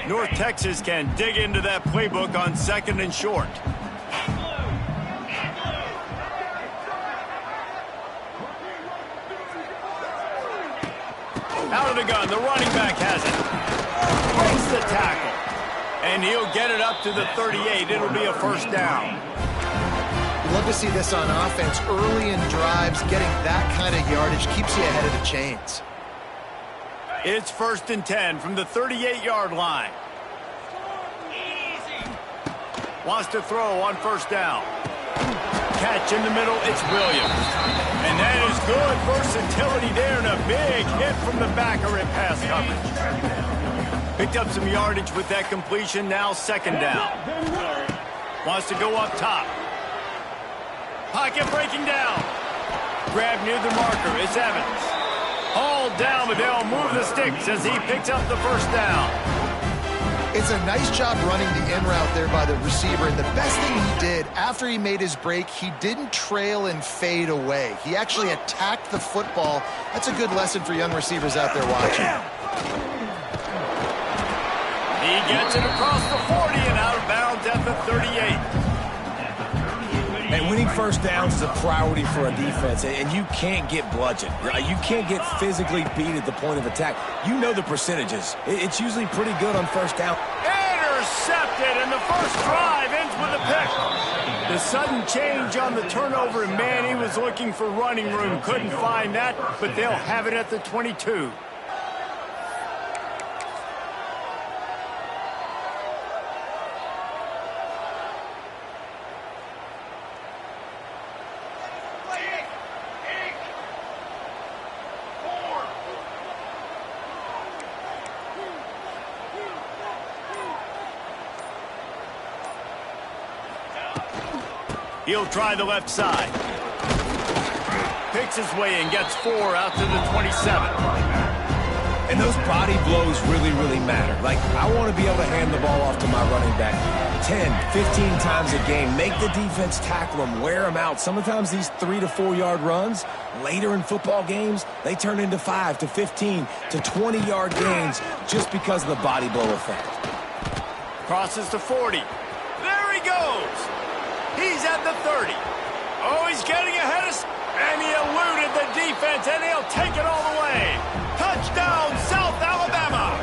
North Texas can dig into that playbook on 2nd and short. Out of the gun, the running back has it. Breaks the tackle. And he'll get it up to the 38. It'll be a first down. Love to see this on offense. Early in drives, getting that kind of yardage keeps you ahead of the chains. It's 1st and 10 from the 38-yard line. Wants to throw on 1st down. Catch in the middle, it's Williams. And that is good versatility there and a big hit from the backer in pass coverage. Picked up some yardage with that completion, now 2nd down. Wants to go up top. Pocket breaking down. Grab near the marker, it's Evans. Hauled down, but they'll move the sticks as he picks up the 1st down. It's a nice job running the in route there by the receiver. And the best thing he did after he made his break, he didn't trail and fade away. He actually attacked the football. That's a good lesson for young receivers out there watching. He gets it across the 40 and out of bounds at the 38. And winning 1st downs is a priority for a defense, and you can't get bludgeoned. You can't get physically beat at the point of attack. You know the percentages. It's usually pretty good on 1st down. Intercepted, and the first drive ends with a pick. The sudden change on the turnover, and man, he was looking for running room. Couldn't find that, but they'll have it at the 22. He'll try the left side. Picks his way and gets 4 out to the 27. And those body blows really, really matter. Like, I want to be able to hand the ball off to my running back 10, 15 times a game. Make the defense tackle them, wear them out. Sometimes these 3 to 4 yard runs, later in football games, they turn into 5 to 15 to 20-yard gains just because of the body blow effect. Crosses to 40. There he goes. He's at the 30. Oh, he's getting ahead of... And he eluded the defense, and he'll take it all the way. Touchdown, South Alabama.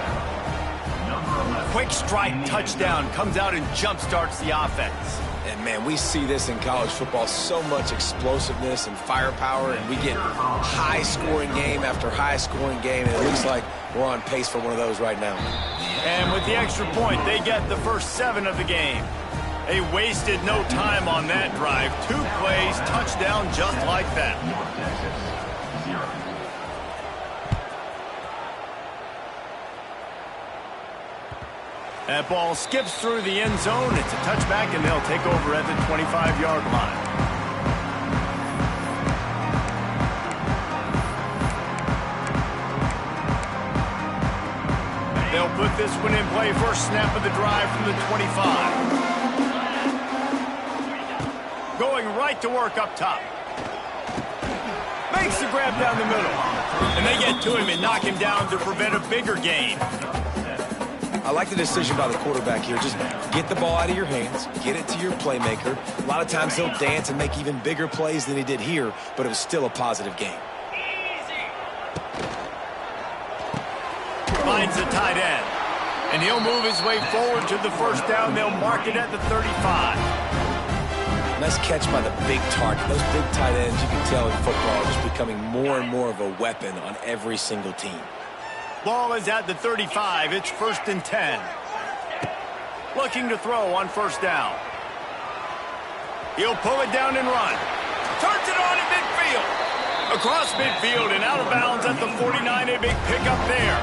Quick strike touchdown comes out and jump-starts the offense. And, man, we see this in college football, so much explosiveness and firepower, and we get high-scoring game after high-scoring game, and it looks like we're on pace for one of those right now. And with the extra point, they get the first 7 of the game. They wasted no time on that drive. 2 plays, touchdown just like that. That ball skips through the end zone. It's a touchback, and they'll take over at the 25-yard line. They'll put this one in play. First snap of the drive from the 25. Going right to work up top. Makes the grab down the middle. And they get to him and knock him down to prevent a bigger gain. I like the decision by the quarterback here. Just get the ball out of your hands, get it to your playmaker. A lot of times he'll dance and make even bigger plays than he did here, but it was still a positive game. Finds the tight end. And he'll move his way forward to the first down. They'll mark it at the 35. Nice catch by the big target. Those big tight ends, you can tell in football, are just becoming more and more of a weapon on every single team. Ball is at the 35. It's 1st and 10. Looking to throw on 1st down. He'll pull it down and run. Turns it on at midfield. Across midfield and out of bounds at the 49. A big pickup there.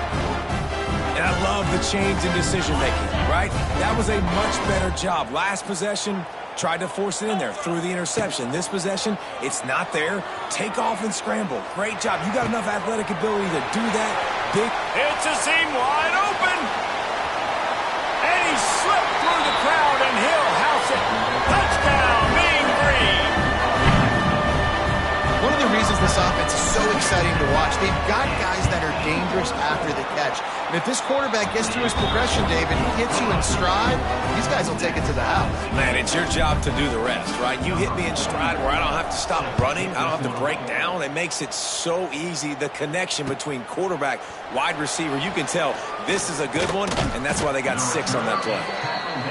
And I love the change in decision-making, right? That was a much better job. Last possession, tried to force it in there, threw the interception. This possession, it's not there. Take off and scramble. Great job. You got enough athletic ability to do that. Big. It's a seam wide open. And he slipped through the crowd, and he'll house it. Touchdown, Mean Green. One of the reasons this offense is so exciting to watch. They've got guys that are dangerous after the catch. And if this quarterback gets through his progression, David, he hits you in stride, these guys will take it to the house. Man, it's your job to do the rest, right? You hit me in stride where I don't have to stop running. I don't have to break down. It makes it so easy. The connection between quarterback, wide receiver, you can tell this is a good one, and that's why they got 6 on that play.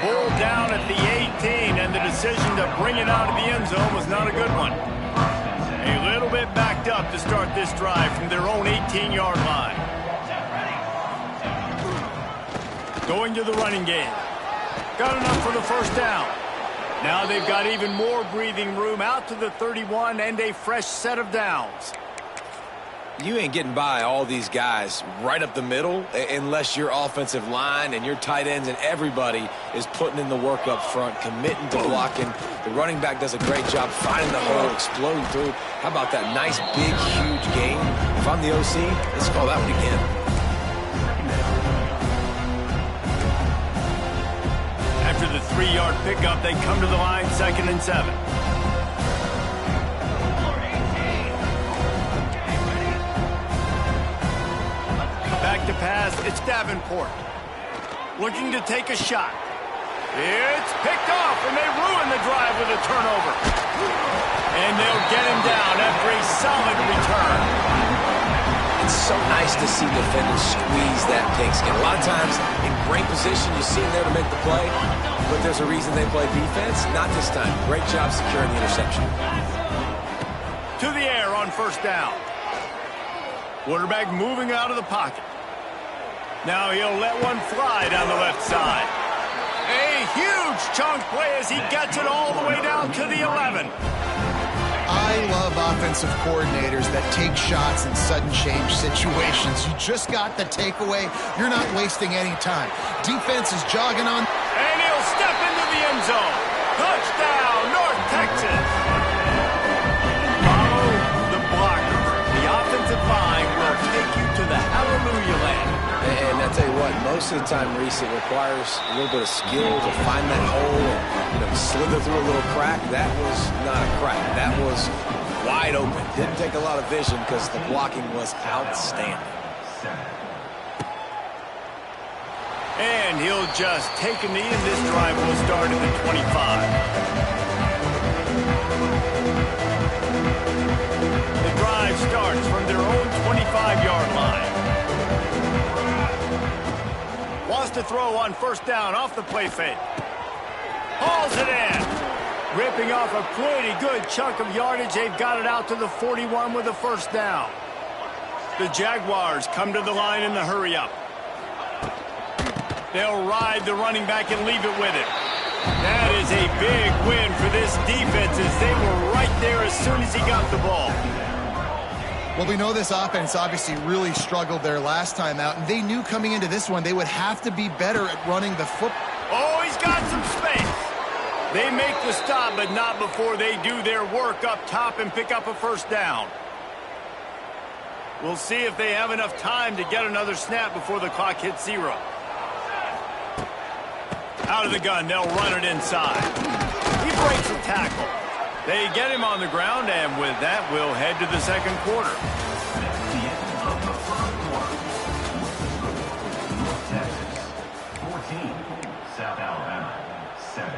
Pulled down at the 18, and the decision to bring it out of the end zone was not a good one. A little bit backed up to start this drive from their own 18-yard line. Going to the running game. Got enough for the first down. Now they've got even more breathing room out to the 31 and a fresh set of downs. You ain't getting by all these guys right up the middle unless your offensive line and your tight ends and everybody is putting in the work up front, committing to blocking. The running back does a great job finding the hole, exploding through. How about that nice, big, huge game? If I'm the OC, let's call that one again. After the 3-yard pickup, they come to the line, 2nd and 7. Back to pass, it's Davenport. Looking to take a shot. It's picked off, and they ruin the drive with a turnover. And they'll get him down after a solid return. It's so nice to see defenders squeeze that pigskin. A lot of times, in great position, you see them there to make the play, but there's a reason they play defense. Not this time. Great job securing the interception. To the air on first down. Quarterback moving out of the pocket. Now he'll let one fly down the left side. A huge chunk play as he gets it all the way down to the 11. I love offensive coordinators that take shots in sudden change situations. You just got the takeaway. You're not wasting any time. Defense is jogging on. And he'll step into the end zone. Touchdown, North Texas. Follow the blocker. The offensive line will take you to the hallelujah land. And I tell you what, most of the time, Reese, it requires a little bit of skill to find that hole and slither through a little crack. That was not a crack. That was wide open. Didn't take a lot of vision because the blocking was outstanding. And he'll just take a knee, and this drive will start at the 25. The drive starts from their own 25-yard line. Wants to throw on first down off the play fake. Hauls it in. Ripping off a pretty good chunk of yardage. They've got it out to the 41 with a first down. The Jaguars come to the line in the hurry-up. They'll ride the running back and leave it with it. That is a big win for this defense as they were right there as soon as he got the ball. Well, we know this offense obviously really struggled their last time out, and they knew coming into this one they would have to be better at running the football. Oh, he's got some space. They make the stop, but not before they do their work up top and pick up a first down. We'll see if they have enough time to get another snap before the clock hits 0. Out of the gun, they'll run it inside. He breaks a tackle. They get him on the ground, and with that, we'll head to the second quarter. The end of the first quarter. North Texas, 14. South Alabama, 7.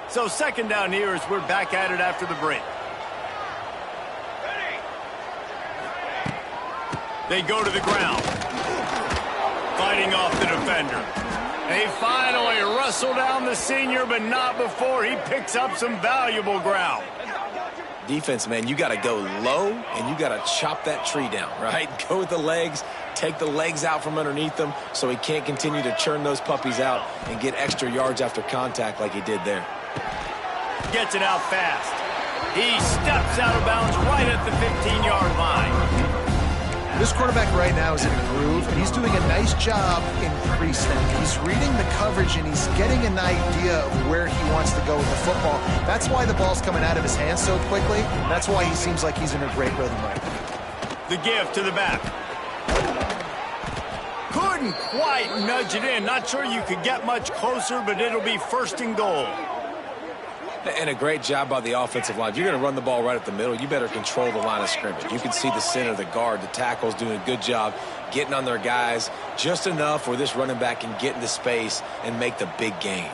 So second down here as we're back at it after the break. They go to the ground. Fighting off the defender. They finally wrestle down the senior, but not before he picks up some valuable ground. Defense, man, you got to go low, and you got to chop that tree down, right? Go with the legs, take the legs out from underneath them so he can't continue to churn those puppies out and get extra yards after contact like he did there. Gets it out fast. He steps out of bounds right at the 15-yard line. This quarterback right now is in a groove, and he's doing a nice job in pre-snap. He's reading the coverage, and he's getting an idea of where he wants to go with the football. That's why the ball's coming out of his hands so quickly. That's why he seems like he's in a great rhythm right now. The give to the back. Couldn't couldn't quite nudge it in. Not sure you could get much closer, but it'll be first and goal. And a great job by the offensive line. If you're going to run the ball right at the middle, you better control the line of scrimmage. You can see the center, the guard, the tackles doing a good job getting on their guys just enough where this running back can get into space and make the big gain.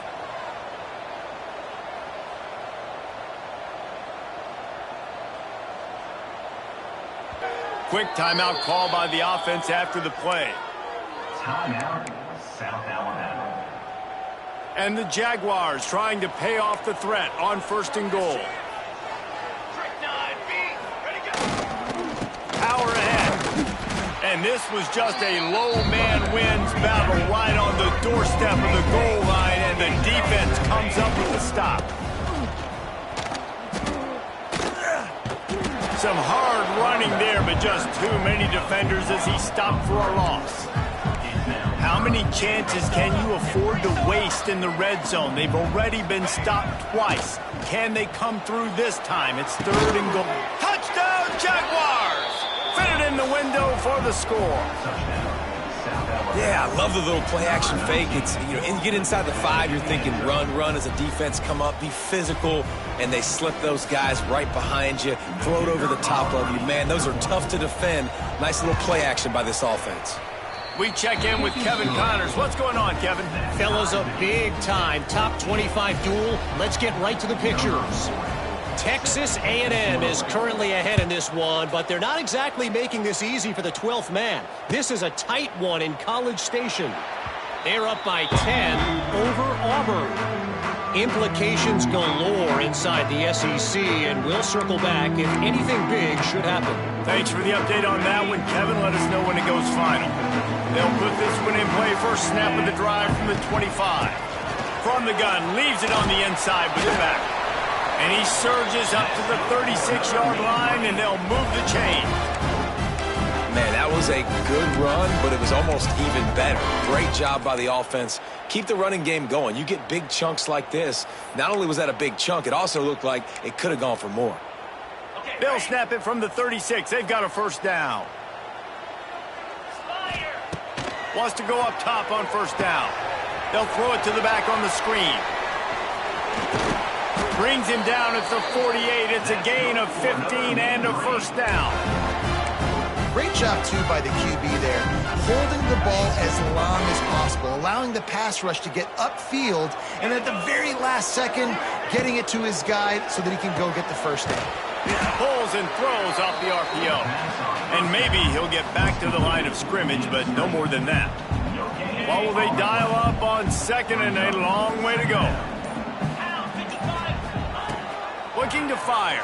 Quick timeout call by the offense after the play. Timeout, South Alabama. And the Jaguars trying to pay off the threat on first and goal. Power ahead. And this was just a low man wins battle right on the doorstep of the goal line, and the defense comes up with the stop. Some hard running there, but just too many defenders as he stopped for a loss. How many chances can you afford to waste in the red zone? They've already been stopped twice. Can they come through this time? It's third and goal. Touchdown, Jaguars! Fit it in the window for the score. Yeah, I love the little play-action fake. It's, you get inside the 5, you're thinking run as a defense, come up, be physical, and they slip those guys right behind you, throw it over the top of you. Man, those are tough to defend. Nice little play action by this offense. We check in with Kevin Connors. What's going on, Kevin? Fellas, a big-time top 25 duel. Let's get right to the pictures. Texas A&M is currently ahead in this one, but they're not exactly making this easy for the 12th man. This is a tight one in College Station. They're up by 10 over Auburn. Implications galore inside the SEC, and we'll circle back if anything big should happen. Thanks for the update on that one, Kevin. Let us know when it goes final. They'll put this one in play. First snap of the drive from the 25. From the gun, leaves it on the inside with the back. And he surges up to the 36-yard line, and they'll move the chain. Man, that was a good run, but it was almost even better. Great job by the offense. Keep the running game going. You get big chunks like this. Not only was that a big chunk, it also looked like it could have gone for more. They'll snap it from the 36. They've got a first down. Wants to go up top on first down. They'll throw it to the back on the screen. Brings him down at the 48. It's a gain of 15 and a first down. Great job, too, by the QB there, holding the ball as long as possible, allowing the pass rush to get upfield, and at the very last second, getting it to his guy so that he can go get the first down. Pulls and throws off the RPO. And maybe he'll get back to the line of scrimmage, but no more than that. What will they dial up on second, and a long way to go? Looking to fire.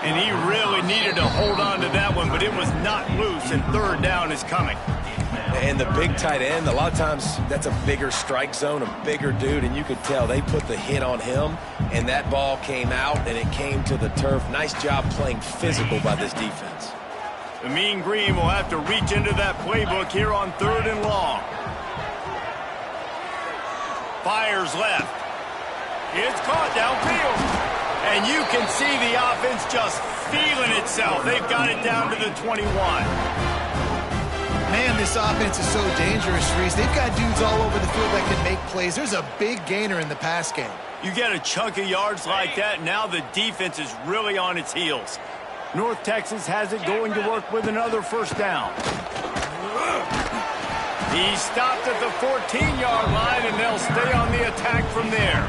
And he really needed to hold on to that one, but it was not loose, and third down is coming. And the big tight end, a lot of times that's a bigger strike zone, a bigger dude, and you could tell they put the hit on him, and that ball came out, and it came to the turf. Nice job playing physical by this defense. The Mean Green will have to reach into that playbook here on third and long. Fires left. It's caught downfield. And you can see the offense just feeling itself. They've got it down to the 21. Man, this offense is so dangerous, Reese. They've got dudes all over the field that can make plays. There's a big gainer in the pass game. You get a chunk of yards like that, now the defense is really on its heels. North Texas has it going to work with another first down. He stopped at the 14-yard line, and they'll stay on the attack from there.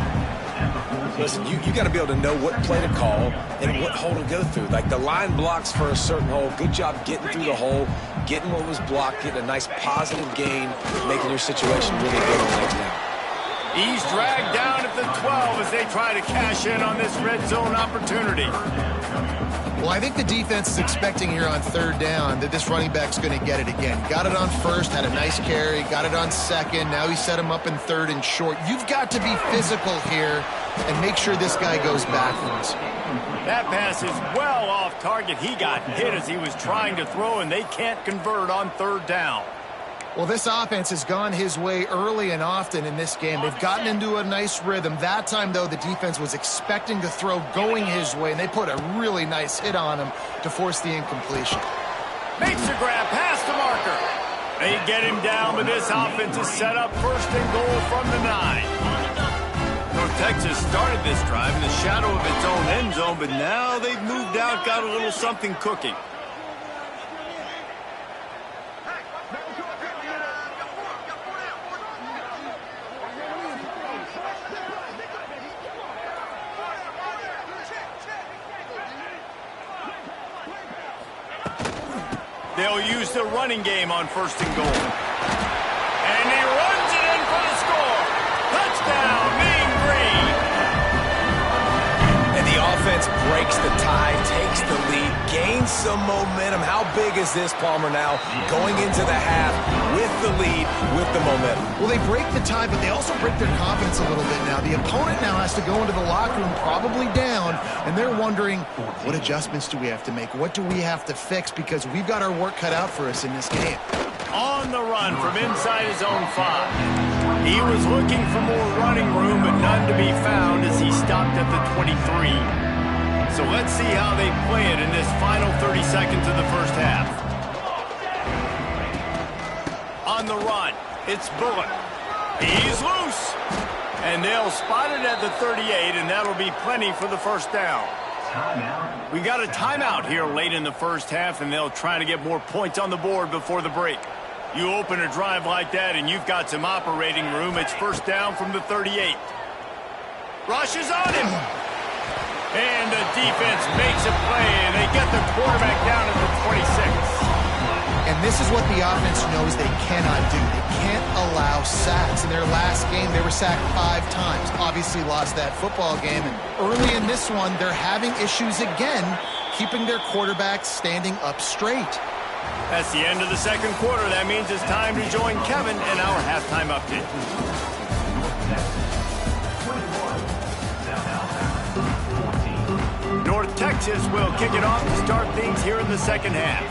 Listen, you got to be able to know what play to call and what hole to go through. Like the line blocks for a certain hole. Good job getting through the hole, getting what was blocked, getting a nice positive gain, making your situation really good on the next down. He's dragged down at the 12 as they try to cash in on this red zone opportunity. Well, I think the defense is expecting here on third down that this running back's going to get it again. Got it on first, had a nice carry, got it on second. Now he set him up in third and short. You've got to be physical here and make sure this guy goes backwards. That pass is well off target. He got hit as he was trying to throw, and they can't convert on third down. Well, this offense has gone his way early and often in this game. They've gotten into a nice rhythm. That time, though, the defense was expecting to throw going his way, and they put a really nice hit on him to force the incompletion. Makes the grab, pass past the marker. They get him down, but this offense is set up first and goal from the 9. North Texas started this drive in the shadow of its own end zone, but now they've moved out, got a little something cooking. They'll use the running game on first and goal. And he runs it in for the score. Touchdown, Mean Green. And the offense breaks the tie, takes the lead, gains some momentum. How big is this, Palmer, now? Going into the half with the lead, with the momentum. Well, they break the tie, but they also break their confidence a little bit now. The opponent now has to go into the locker room probably down, and they're wondering, what adjustments do we have to make? What do we have to fix? Because we've got our work cut out for us in this game. On the run from inside his own 5. He was looking for more running room, but none to be found as he stopped at the 23. So let's see how they play it in this final 30 seconds of the first half. On the run, it's Bullock. He's loose. And they'll spot it at the 38, and that'll be plenty for the first down. We got a timeout here late in the first half, and they'll try to get more points on the board before the break. You open a drive like that, and you've got some operating room. It's first down from the 38. Rushes on him. And the defense makes a play, and they get the quarterback down at the 26. And this is what the offense knows they cannot do. They can't allow sacks. In their last game, they were sacked 5 times. Obviously lost that football game. And early in this one, they're having issues again, keeping their quarterback standing up straight. That's the end of the second quarter. That means it's time to join Kevin in our halftime update. North Texas will kick it off to start things here in the second half.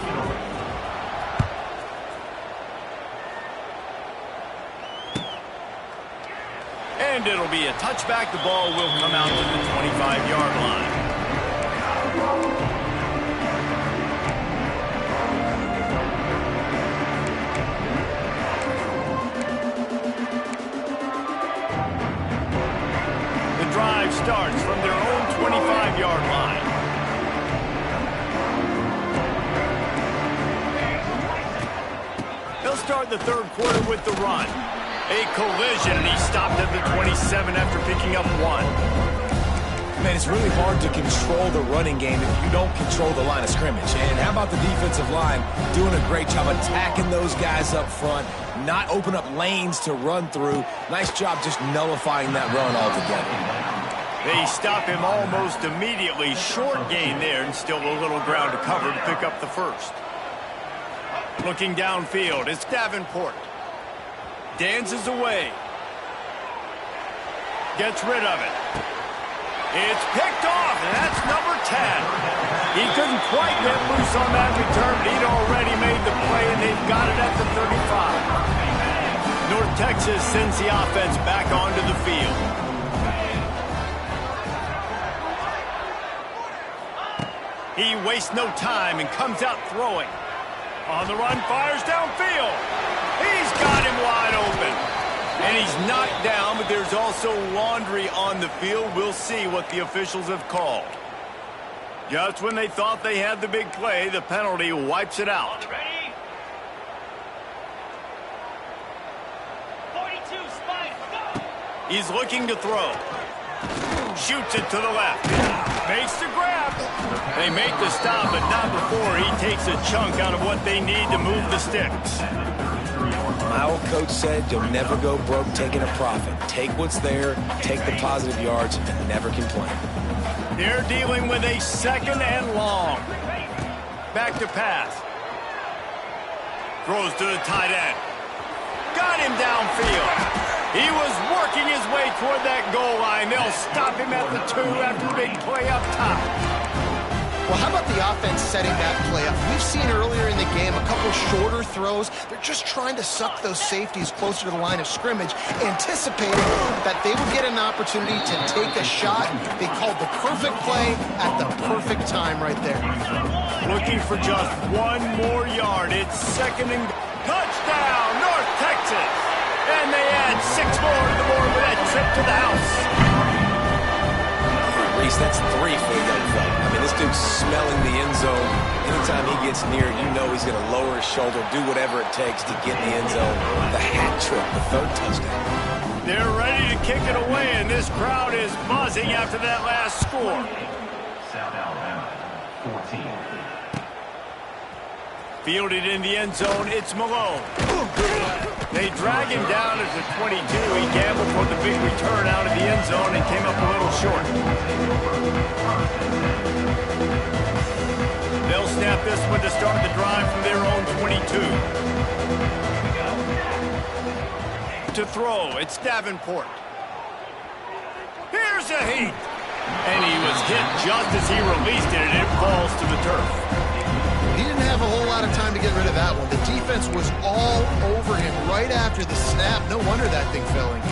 And it'll be a touchback. The ball will come out to the 25-yard line. The drive starts from their own 25-yard line. They'll start the third quarter with the run. A collision, and he stopped at the 27 after picking up 1. Man, it's really hard to control the running game if you don't control the line of scrimmage. And how about the defensive line doing a great job attacking those guys up front, not open up lanes to run through. Nice job just nullifying that run altogether. They stop him almost immediately. Short gain there, and still a little ground to cover to pick up the first. Looking downfield, it's Davenport. Dances away. Gets rid of it. It's picked off, and that's number 10. He couldn't quite get loose on that return, but he'd already made the play, and they've got it at the 35. North Texas sends the offense back onto the field. He wastes no time and comes out throwing. On the run, fires downfield. He's got him wide open. And he's knocked down, but there's also laundry on the field. We'll see what the officials have called. Just when they thought they had the big play, the penalty wipes it out. Ready? 42, spike, go! He's looking to throw. Shoots it to the left. Makes the grab. They make the stop, but not before he takes a chunk out of what they need to move the sticks. My old coach said you'll never go broke taking a profit. Take what's there, take the positive yards, and never complain. They're dealing with a second and long. Back to pass. Throws to the tight end. Got him downfield. He was working his way toward that goal line. They'll stop him at the 2 after the big play up top. Well, how about the the offense setting that play up. We've seen earlier in the game a couple shorter throws. They're just trying to suck those safeties closer to the line of scrimmage, anticipating that they would get an opportunity to take a shot. They called the perfect play at the perfect time right there. Looking for just one more yard. It's second and touchdown, North Texas. And they add 6 more to the board with that trip to the house. Reese, that's 3 for the young fella. I mean, this dude's smelling the end zone. Anytime he gets near it, you know he's going to lower his shoulder, do whatever it takes to get in the end zone. The hat trick, the 3rd touchdown. They're ready to kick it away, and this crowd is buzzing after that last score. South Alabama, 14. Fielded in the end zone, it's Malone. They drag him down at the 22. He gambled for the big return out of the end zone and came up a little short. They'll snap this one to start the drive from their own 22. To throw, it's Davenport. Here's a heat. And he was hit just as he released it, and it falls to the turf. He didn't have a whole lot of time to get rid of that one. The defense was all over him right after the snap. No wonder that thing fell in.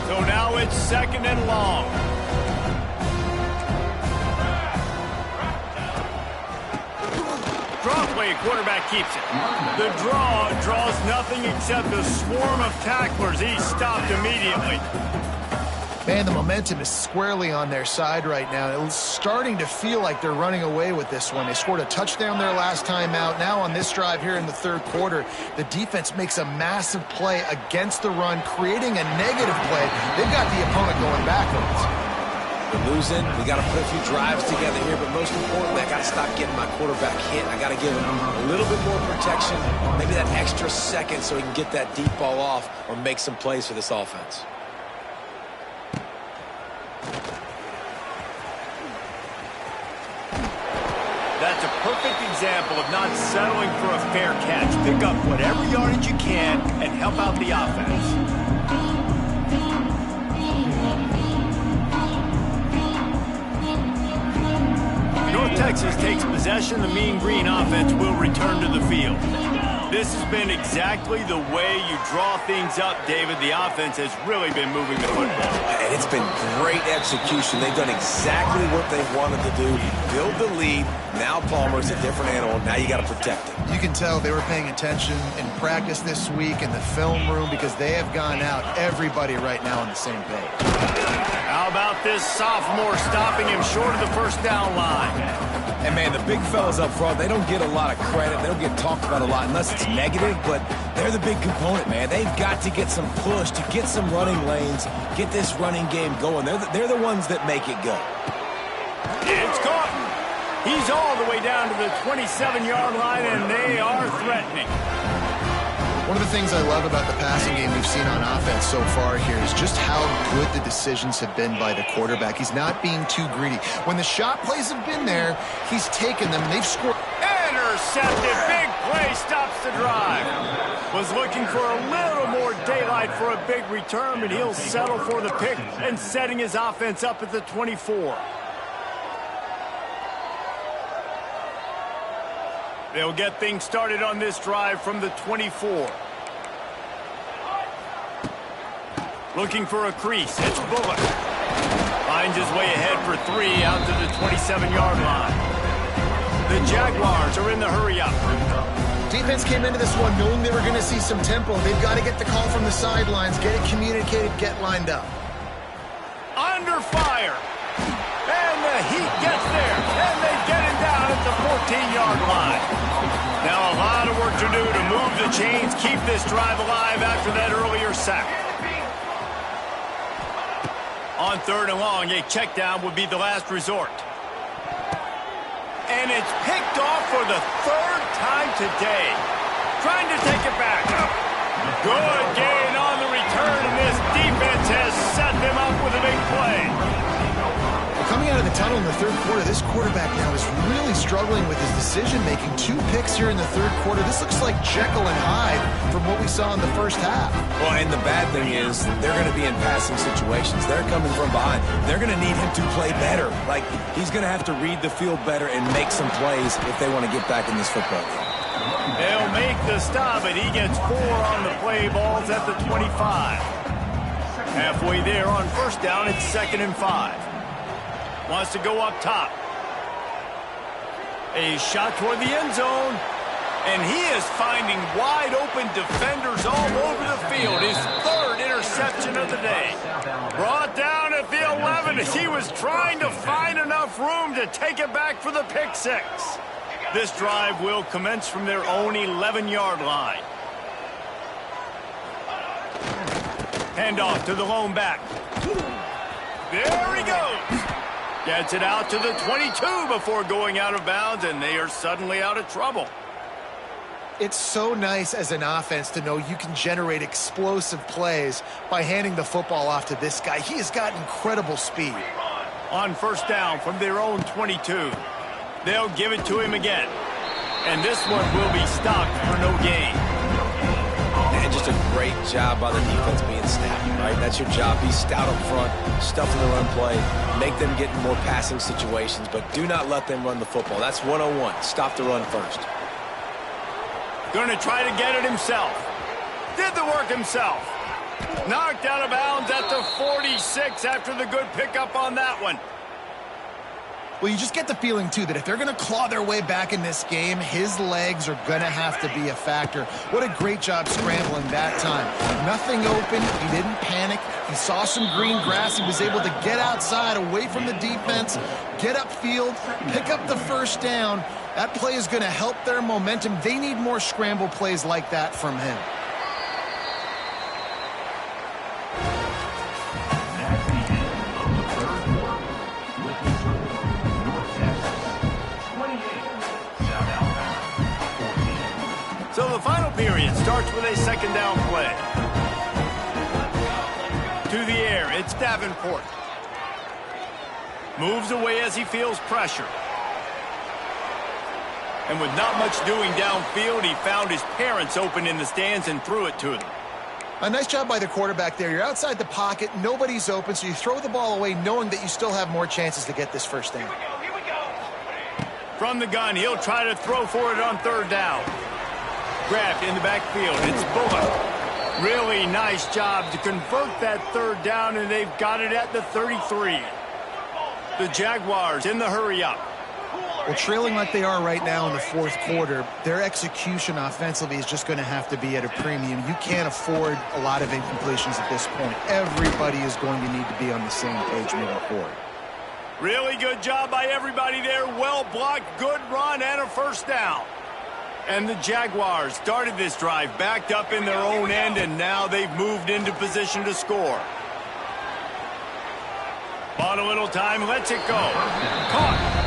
So now it's second and long. Draw play, quarterback keeps it. The draw draws nothing except a swarm of tacklers. He's stopped immediately. Man, the momentum is squarely on their side right now. It's starting to feel like they're running away with this one. They scored a touchdown their last time out. Now on this drive here in the 3rd quarter, the defense makes a massive play against the run, creating a negative play. They've got the opponent going backwards. We're losing. We got to put a few drives together here, but most importantly, I got to stop getting my quarterback hit. I got to give him a little bit more protection, maybe that extra second so he can get that deep ball off or make some plays for this offense. That's a perfect example of not settling for a fair catch. Pick up whatever yardage you can and help out the offense. North Texas takes possession. The Mean Green offense will return to the field. This has been exactly the way you draw things up, David. The offense has really been moving the football. And it's been great execution. They've done exactly what they've wanted to do. Build the lead. Now Palmer's a different animal. Now you got to protect it. You can tell they were paying attention in practice this week in the film room because they have gone out, everybody right now on the same page. How about this sophomore stopping him short of the first down line? And, man, the big fellas up front, they don't get a lot of credit. They don't get talked about a lot unless it's negative, but they're the big component, man. They've got to get some push to get some running lanes, get this running game going. They're the ones that make it go. It's caught. He's all the way down to the 27-yard line, and they are threatening. One of the things I love about the passing game we've seen on offense so far here is just how good the decisions have been by the quarterback. He's not being too greedy. When the shot plays have been there, he's taken them. They've scored. Intercepted. Big play stops the drive. Was looking for a little more daylight for a big return, but he'll settle for the pick and setting his offense up at the 24. They'll get things started on this drive from the 24. Looking for a crease. It's Bullock. Finds his way ahead for 3 out to the 27-yard line. The Jaguars are in the hurry-up. Defense came into this one knowing they were going to see some tempo. They've got to get the call from the sidelines, get it communicated, get lined up. Under fire. And the Heat gets there. And they get him down at the 14-yard line. Now a lot of work to do to move the chains, keep this drive alive after that earlier sack. On 3rd and long, a check down would be the last resort. And it's picked off for the 3rd time today. Trying to take it back. Good gain on the return, and this defense has set them up with a big play. Coming out of the tunnel in the third quarter. This quarterback now is really struggling with his decision-making. 2 picks here in the third quarter. This looks like Jekyll and Hyde from what we saw in the first half. Well, and the bad thing is they're going to be in passing situations. They're coming from behind. They're going to need him to play better. Like, he's going to have to read the field better and make some plays if they want to get back in this football game. They'll make the stop, and he gets 4 on the play. Balls at the 25. Halfway there on first down, it's 2nd and 5. Wants to go up top. A shot toward the end zone. And he is finding wide open defenders all over the field. His 3rd interception of the day. Brought down at the 11 as he was trying to find enough room to take it back for the pick 6. This drive will commence from their own 11-yard line. Handoff to the lone back. There he goes. Gets it out to the 22 before going out of bounds, and they are suddenly out of trouble. It's so nice as an offense to know you can generate explosive plays by handing the football off to this guy. He has got incredible speed. On first down from their own 22. They'll give it to him again. And this one will be stopped for no gain. And just a great job by the defense being stout, right? That's your job. Be stout up front, stuff in the run play, make them get in more passing situations, but do not let them run the football. That's 101. Stop the run first. Going to try to get it himself. Did the work himself. Knocked out of bounds at the 46 after the good pickup on that one. Well, you just get the feeling, too, that if they're going to claw their way back in this game, his legs are going to have to be a factor. What a great job scrambling that time. Nothing open. He didn't panic. He saw some green grass. He was able to get outside, away from the defense, get upfield, pick up the first down. That play is going to help their momentum. They need more scramble plays like that from him. So the final period starts with a 2nd down play. To the air, it's Davenport. Moves away as he feels pressure. And with not much doing downfield, he found his parents open in the stands and threw it to them. A nice job by the quarterback there. You're outside the pocket, nobody's open, so you throw the ball away knowing that you still have more chances to get this first down. From the gun, he'll try to throw for it on 3rd down. Grabbed in the backfield. It's Bullock. Really nice job to convert that 3rd down, and they've got it at the 33. The Jaguars in the hurry-up. Well, trailing like they are right now in the 4th quarter, their execution offensively is just going to have to be at a premium. You can't afford a lot of incompletions at this point. Everybody is going to need to be on the same page moving forward. Really good job by everybody there. Well blocked, good run, and a first down. And the Jaguars started this drive backed up in their own end, and now they've moved into position to score. Bought a little time, lets it go. Caught.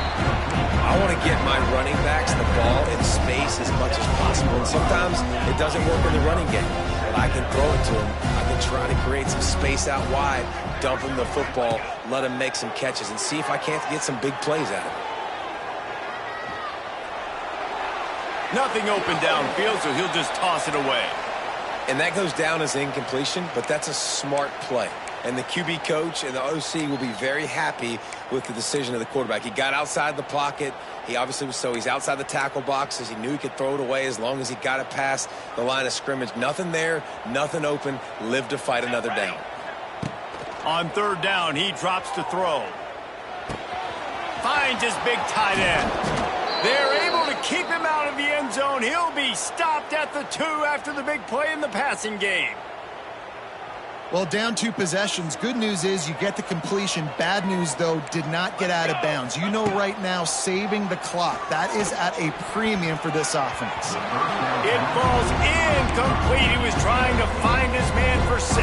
I want to get my running backs the ball in space as much as possible. And sometimes it doesn't work in the running game. But I can throw it to them. I can try to create some space out wide, dump him the football, let him make some catches, and see if I can't get some big plays out of it. Nothing open downfield, so he'll just toss it away. And that goes down as incompletion, but that's a smart play. And the QB coach and the OC will be very happy with the decision of the quarterback. He got outside the pocket. He obviously was he's outside the tackle boxes. He knew he could throw it away as long as he got it past the line of scrimmage. Nothing there, nothing open. Live to fight another down. On 3rd down, he drops to throw. Finds his big tight end. They're able to keep him out of the end zone. He'll be stopped at the 2 after the big play in the passing game. Well, down 2 possessions. Good news is you get the completion. Bad news, though, did not get out of bounds. You know right now, saving the clock. That is at a premium for this offense. It falls incomplete. He was trying to find his man for 6.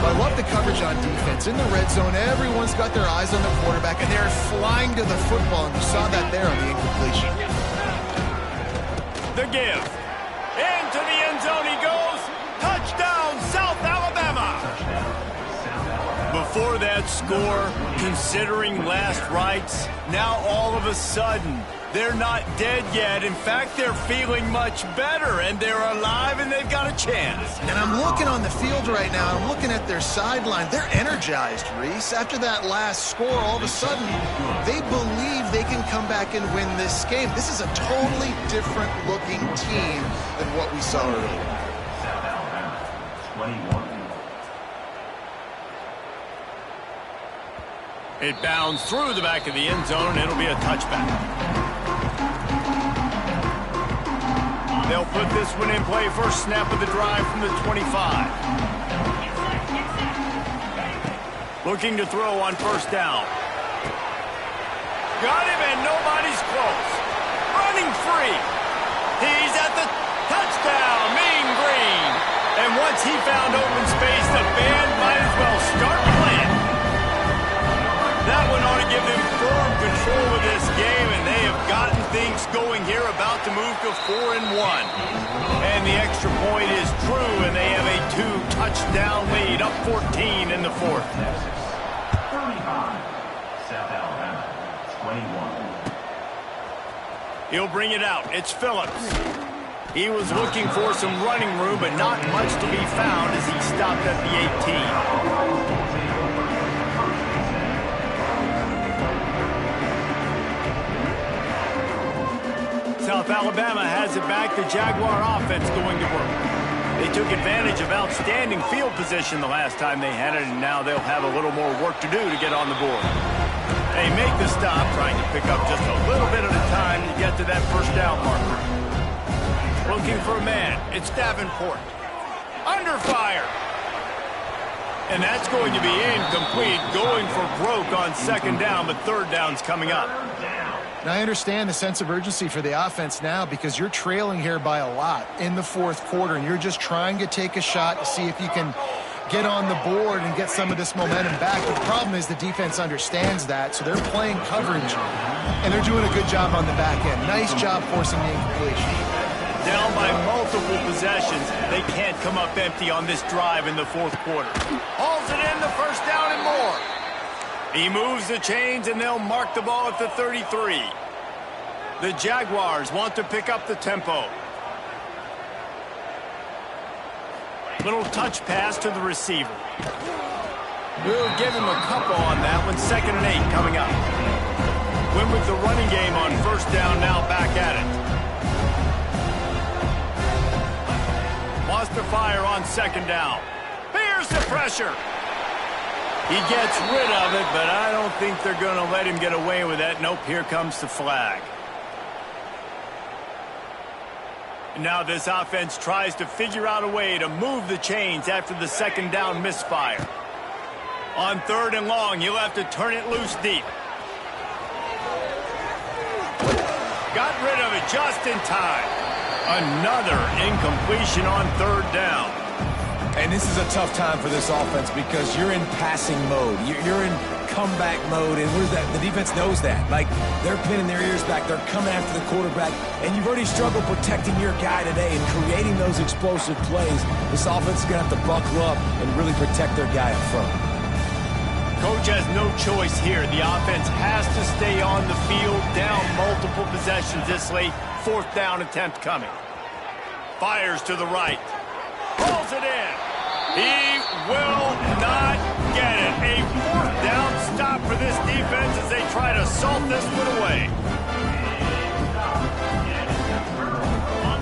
I love the coverage on defense. In the red zone, everyone's got their eyes on the quarterback, and they're flying to the football, and you saw that there on the incompletion. The give. Into the end zone he goes. Touchdown, South Alabama. before that score, considering last rites, now all of a sudden, they're not dead yet. In fact, they're feeling much better, and they're alive, and they've got a chance. And I'm looking on the field right now. I'm looking at their sideline. They're energized, Reese. After that last score, all of a sudden, they believe they can come back and win this game. This is a totally different-looking team than what we saw earlier. South Alabama, 21. It bounds through the back of the end zone, and it'll be a touchback. They'll put this one in play. First snap of the drive from the 25. Looking to throw on first down. Got him, and nobody's close. Running free. He's at the touchdown. Mean Green. And once he found open space, the band might as well start playing. That one ought to give them firm control of this game, and they have gotten things going here, about to move to 4-1. And the extra point is true, and they have a 2-touchdown lead, up 14 in the fourth. 35. South Alabama, 21. He'll bring it out. It's Phillips. He was looking for some running room, but not much to be found as he stopped at the 18. South Alabama has it back. The Jaguar offense going to work. They took advantage of outstanding field position the last time they had it, and now they'll have a little more work to do to get on the board. They make the stop, trying to pick up just a little bit at a time to get to that first down marker. Looking for a man. It's Davenport. Under fire. And that's going to be incomplete. Going for broke on second down, but third down's coming up. And I understand the sense of urgency for the offense now because you're trailing here by a lot in the fourth quarter, and you're just trying to take a shot to see if you can get on the board and get some of this momentum back. But the problem is the defense understands that, so they're playing coverage, and they're doing a good job on the back end. Nice job forcing the incompletion. Down by multiple possessions, they can't come up empty on this drive in the fourth quarter. Hauls it in, the first down and more. He moves the chains, and they'll mark the ball at the 33. The Jaguars want to pick up the tempo. Little touch pass to the receiver. We'll give him a couple on that one. 2nd and 8 coming up. Win with the running game on first down, now back at it. Wants to fire on second down. Here's the pressure. He gets rid of it, but I don't think they're going to let him get away with that. Nope, here comes the flag. Now this offense tries to figure out a way to move the chains after the second down misfire. On 3rd and long, he'll have to turn it loose deep. Got rid of it just in time. Another incompletion on 3rd down. And this is a tough time for this offense because you're in passing mode. You're in comeback mode, and the defense knows that. Like, they're pinning their ears back. They're coming after the quarterback, and you've already struggled protecting your guy today and creating those explosive plays. This offense is going to have to buckle up and really protect their guy up front. Coach has no choice here. The offense has to stay on the field, down multiple possessions this late. 4th down attempt coming. Fires to the right. Pulls it in. He will not get it. A 4th down stop for this defense as they try to salt this one away.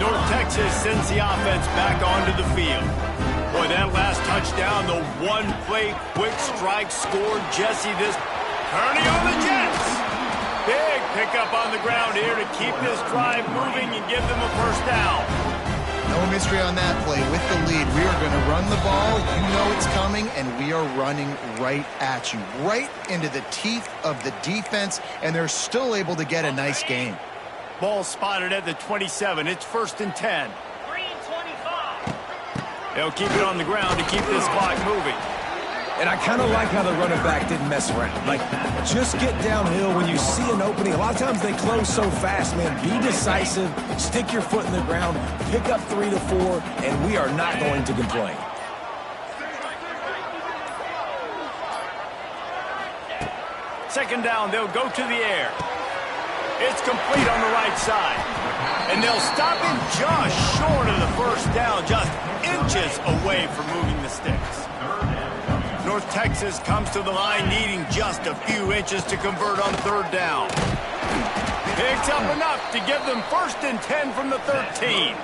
North Texas sends the offense back onto the field. Boy, that last touchdown, the one-play quick strike scored Jesse this. Kearney on the Jets. Big pickup on the ground here to keep this drive moving and give them a first down. No mystery on that play. With the lead, we are going to run the ball. You know it's coming, and we are running right at you, right into the teeth of the defense, and they're still able to get a nice game. Ball spotted at the 27. It's 1st and 10. They'll keep it on the ground to keep this clock moving. And I kind of like how the running back didn't mess around. Like, just get downhill when you see an opening. A lot of times they close so fast, man. Be decisive, stick your foot in the ground, pick up 3 to 4, and we are not going to complain. Second down, they'll go to the air. It's complete on the right side. And they'll stop him just short of the first down, just inches away from moving the sticks. North Texas comes to the line needing just a few inches to convert on third down. Picks up enough to give them 1st and 10 from the 13.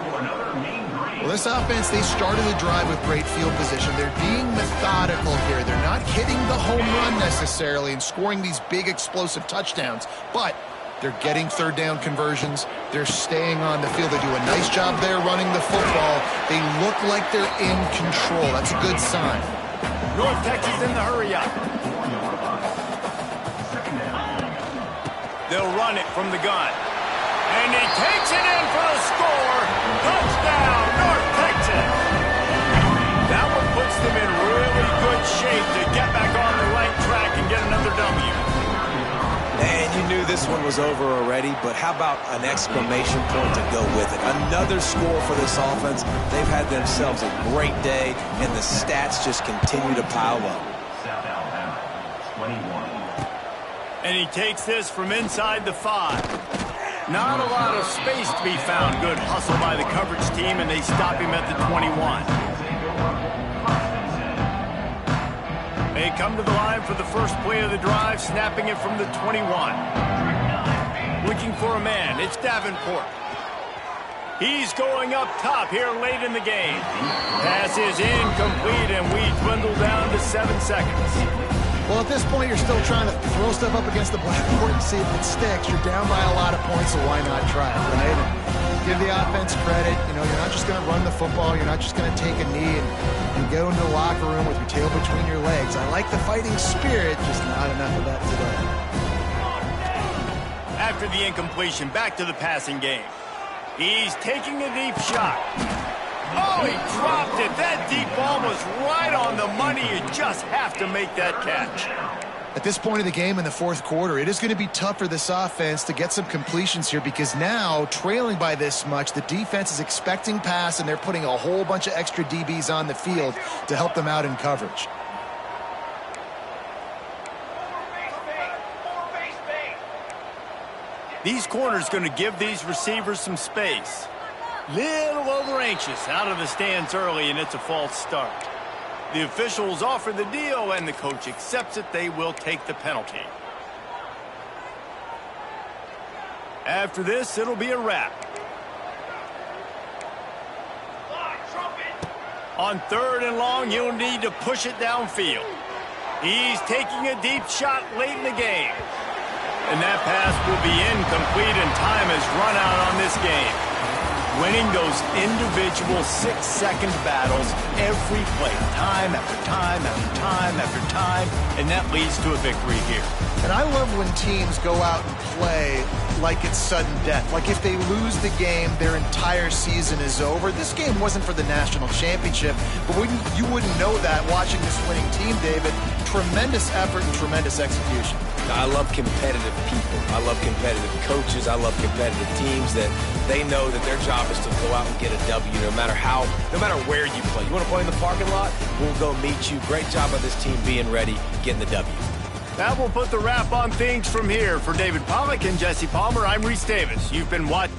Well, this offense, they started the drive with great field position. They're being methodical here. They're not hitting the home run necessarily and scoring these big explosive touchdowns, but they're getting third down conversions. They're staying on the field. They do a nice job there running the football. They look like they're in control. That's a good sign. North Texas in the hurry up. They'll run it from the gun. And he takes it in for a score. Touchdown, North Texas. That one puts them in really good shape to get back on the right track and get another W. And you knew this one was over already, but how about an exclamation point to go with it? Another score for this offense. They've had themselves a great day, and the stats just continue to pile up. South Alabama, 21. And he takes this from inside the 5. Not a lot of space to be found. Good hustle by the coverage team, and they stop him at the 21. They come to the line for the first play of the drive, snapping it from the 21. Looking for a man, it's Davenport. He's going up top here late in the game. Pass is incomplete, and we dwindle down to 7 seconds. Well, at this point, you're still trying to throw stuff up against the blackboard and see if it sticks. You're down by a lot of points, so why not try it, right? And give the offense credit. You know, you're not just going to run the football. You're not just going to take a knee and go into the locker room with your tail between your legs. I like the fighting spirit, just not enough of that today. After the incompletion, back to the passing game. He's taking a deep shot. Oh, he dropped it. That deep ball was right on the money. You just have to make that catch. At this point of the game in the fourth quarter, it is going to be tough for this offense to get some completions here because now, trailing by this much, the defense is expecting pass, and they're putting a whole bunch of extra DBs on the field to help them out in coverage. These corners going to give these receivers some space. Little over anxious, out of the stands early, and it's a false start. The officials offer the deal, and the coach accepts it. They will take the penalty. After this, it'll be a wrap. On 3rd and long, you'll need to push it downfield. He's taking a deep shot late in the game. And that pass will be incomplete, and time has run out on this game. Winning those individual 6-second battles every play, time after time after time after time, and that leads to a victory here. And I love when teams go out and play like it's sudden death. Like if they lose the game, their entire season is over. This game wasn't for the national championship, but you wouldn't know that watching this winning team, David. Tremendous effort and tremendous execution. I love competitive people. I love competitive coaches. I love competitive teams that they know that their job is to go out and get a W no matter where you play. You want to play in the parking lot? We'll go meet you. Great job by this team being ready, getting the W. That will put the wrap on things from here. For David Pollack and Jesse Palmer, I'm Reese Davis. You've been watching.